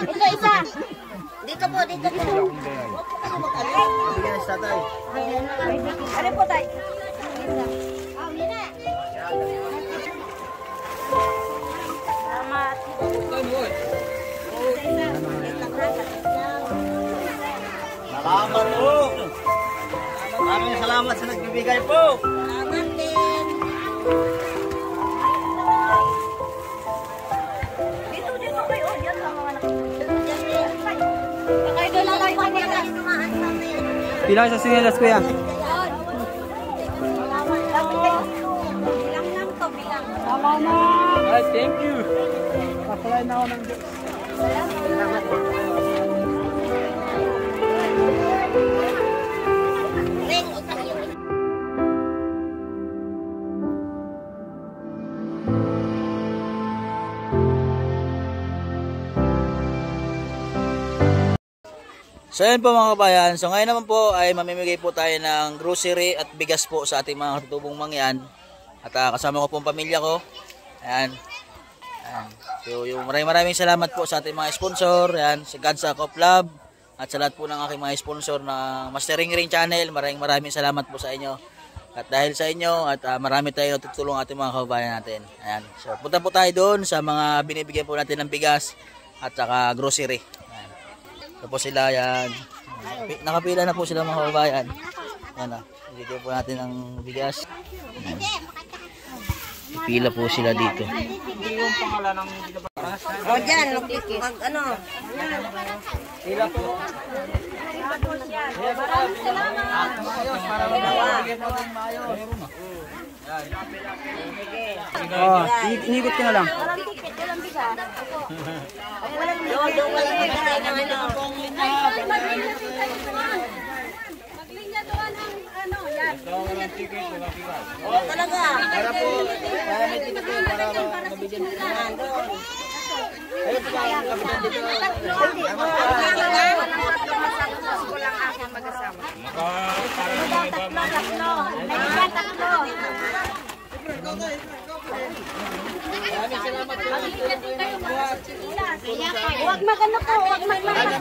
Ito isa. Dito po, dito po. Bigyan sa tatay. Ano po tayo? Salamat. Salamat po. Maraming salamat sa nagbibigay po. Salamat din. Dito kayo. Yan ang mga Pilang sa sinelas kuya? Ay, thank you. Pasalay na ako ng Diyos. Salamat po. So yun po mga kabayan, so ngayon naman po ay mamimigay po tayo ng grocery at bigas po sa ating mga katutubong mangyan. At kasama ko po ang pamilya ko. Ayan. Ayan. So yung maraming salamat po sa ating mga sponsor, ayan, sa Gansa Coop Lab at sa lahat po ng aking mga sponsor na Mastering Ring Channel. Maraming salamat po sa inyo. At dahil sa inyo at marami tayong natutulong ating mga kabayan natin. Ayan. So punta po tayo doon sa mga binibigyan po natin ng bigas at saka grocery. Tapos sila yan. Nakapila na po sila mga kababayan. Yan na. Bigyan po natin ng bigas. Pila po sila dito. O dyan, mag ano. Pila po. Oh, inibit ka na lang. Maglinya doon ang ano, yan. Oh, talaga. Para po, para may ticket po, para mabigyan nila. Ayun po ba ang kapitan dito? Ko lang aking mag-asama. Tatlo. Maraming salamat po. Huwag magano po, huwag magmahal.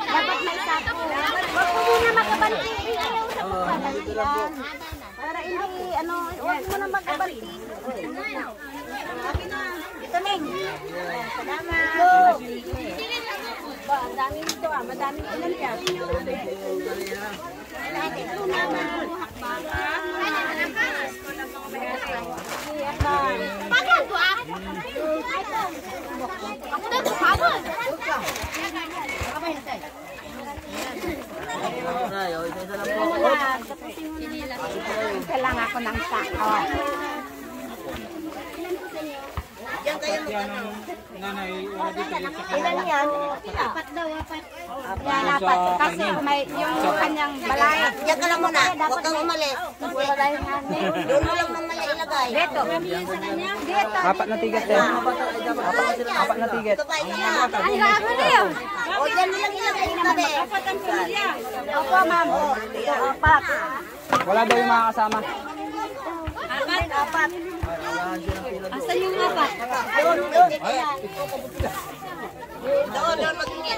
Dapat may sapo. Huwag mo muna makabanti. Para hindi, ano, huwag mo na makabanti. Ito, Ning. Salamat. Ang dami nito madaming ulan yan. Lang ako ng sako. Diyan kayo magkano? Ilan yan? Apat daw, apat. Yan, apat. Kasi may yung kanyang balay. Diyan ka lang muna. Huwag kang umalis. Doon mo lang mamaya ilagay. Dito. Dito. Apat na ticket eh. Apat na ticket. Ang gagawin niyo. O, dyan mo lang ilagay. Apat ang pamilya. Opo, ma'am. Apat. Wala daw yung mga kasama. Apat. Asan yung apat? Doon.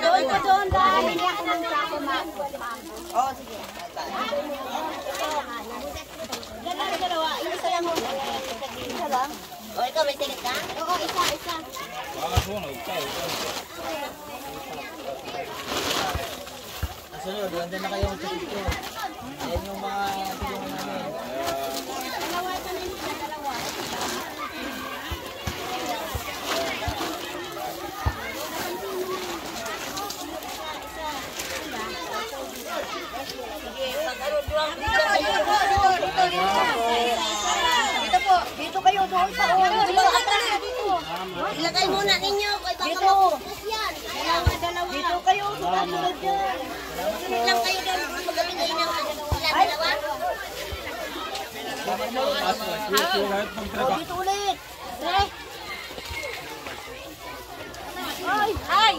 Doon po doon. Dahil hindi ako ng sako, ma'am. Oo, sige. Dalawa. Isa lang mo. Isa lang? O, ikaw may ticket ka? Oo, isa. Nasunod, doon na kayo sa ticket. Ayan yung mga tulungan namin. Dito kayo doon pa. Ilagay muna ninyo. Dito. Dito kayo. Sunod dyan. Sunod lang kayo doon. Magabigay ng dalawa. Dito ulit. Ay!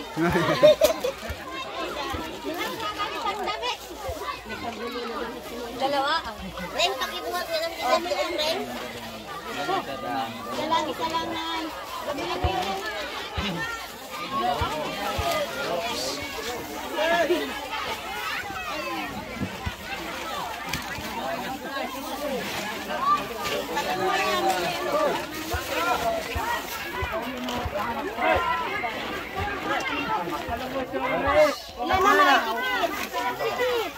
Dalawa. Ren, pakibuhat ka ng bigas doon, Ren. Isa lang na. Gabili ko yun. Ilan na tikit?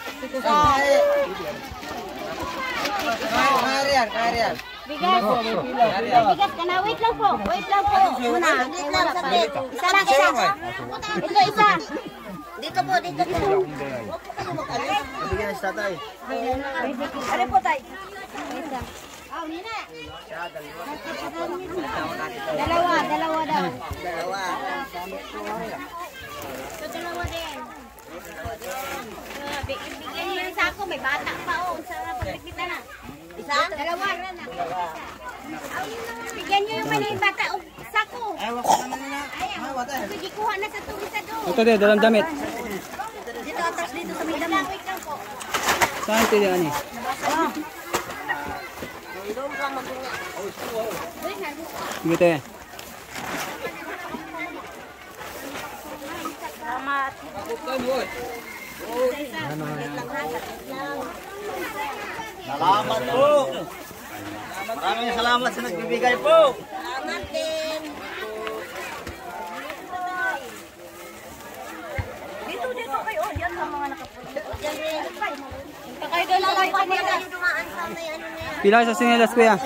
Karian. Bigas. Bigas ka na. Wait lang po. Muna. Wait lang sa pit. Isa lang. Ito, isa. Dito po. Bigyan na si tatay. Ano po, tay? Isa. Oh, Nina. Dalawa daw. Ito, dalawa din. Bigyan niyo yung sako. May bata pa, oh. Sa pagpikita na. Isa? Dalawa. Bigyan niyo yung manay bata, oh. Sako. Ayan. Sige, kuha na sa tubig sa doon. Ito din, dalang damit. Dito, atas dito sa may damit. Wait lang po. Saan ito yan eh? Sige te. Salamat. Salamat po. Maraming salamat sa nagbibigay po. Salamat din. Dito kayo. Diyan sa mga nakapunta. Diyan rin. Kayo doon lang pa nila yung dumaan sa may ano na yan. Pila sa sinelas kuya?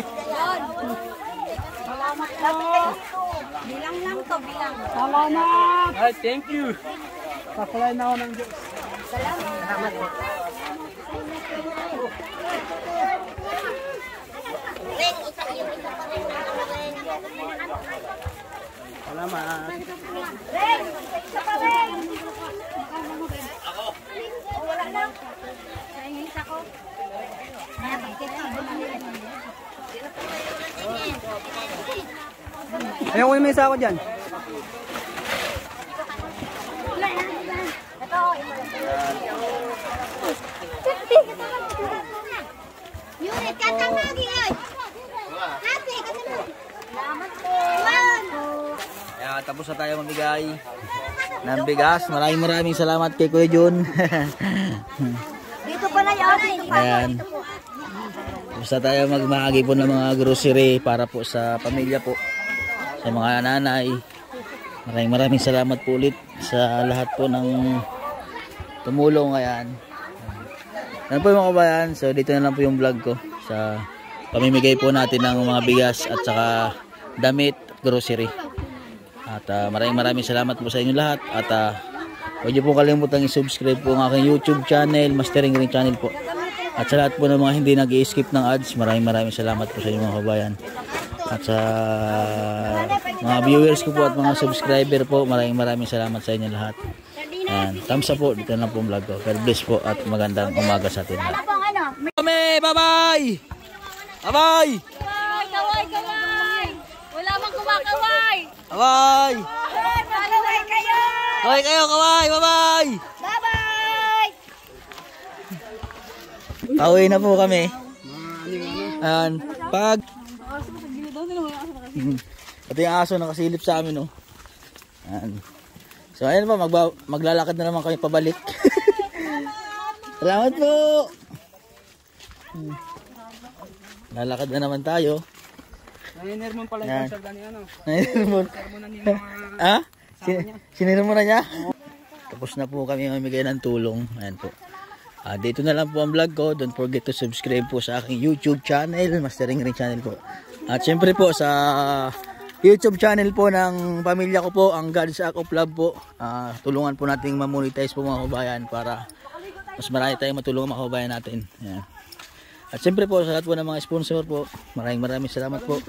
Salamat lang. Bilang lang to, bilang. Salamat! Ay, thank you. Pakulay na ako ng Diyos. Salamat. Ren, isa yung isa pa rin. Salamat. Ren, isa pa rin. Ako. Wala lang. Yung isa ko. Ayaw ko yung may isa ako dyan. Ito. Unit, katamagi ay. Happy, katamagi. Salamat po. Kaya tapos na tayo mamigay ng bigas. Maraming salamat kay Kuya Jun. Dito pala yun. Ayan. Tapos na tayo magmahagi po ng mga grocery para po sa pamilya po. Sa mga nanay. Maraming salamat po ulit sa lahat po ng tumulong. Ayan. Yan po mga kabayan. So dito na lang po yung vlog ko sa pamimigay po natin ng mga bigas at saka damit, grocery. At maraming salamat po sa inyo lahat. At huwag niyo po kalimutang i-subscribe po ang aking YouTube channel, Mastering Ring Channel po. At sa lahat po ng mga hindi nag-i-skip ng ads, maraming salamat po sa inyo mga kabayan. At sa mga viewers ko po at mga subscriber po, maraming salamat sa inyo lahat. Ayan, thumbs up po, dito na po ang vlog ko. God bless po at magandang umaga sa atin lahat. Bye-bye! Bye-bye! Kaway! Wala mang kumakaway! Bye-bye! Kaway kayo! Kaway kayo, kaway! Bye-bye! Bye-bye! Pauwi na po kami. Ayan, pag... Ito yung aso nakasilip sa amin, oh. Ayan. So, ayan po, maglalakad na naman kami pabalik. Salamat po! Lalakad na naman tayo. Naninirmon pala yung konserga ni ano. Naninirmon. Ha? Sinirmon na niya? Tapos na po kami mamigay ng tulong. Ayan po. Dito na lang po ang vlog ko. Don't forget to subscribe po sa aking YouTube channel, Mastering Ring Channel po. At syempre po sa YouTube channel po ng pamilya ko po, ang God's Act of Love po. Tulungan po nating ma-monetize po mga kabayan para mas marami tayong matulungan mga kabayan natin. Ayan. At siyempre po sa lahat po ng mga sponsor po, maraming salamat po.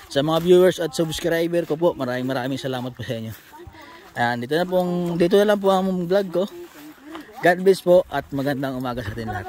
Sa mga viewers at subscriber ko po, maraming salamat po sa inyo. Ayan, dito na lang po ang vlog ko. God bless po at magandang umaga sa atin lahat.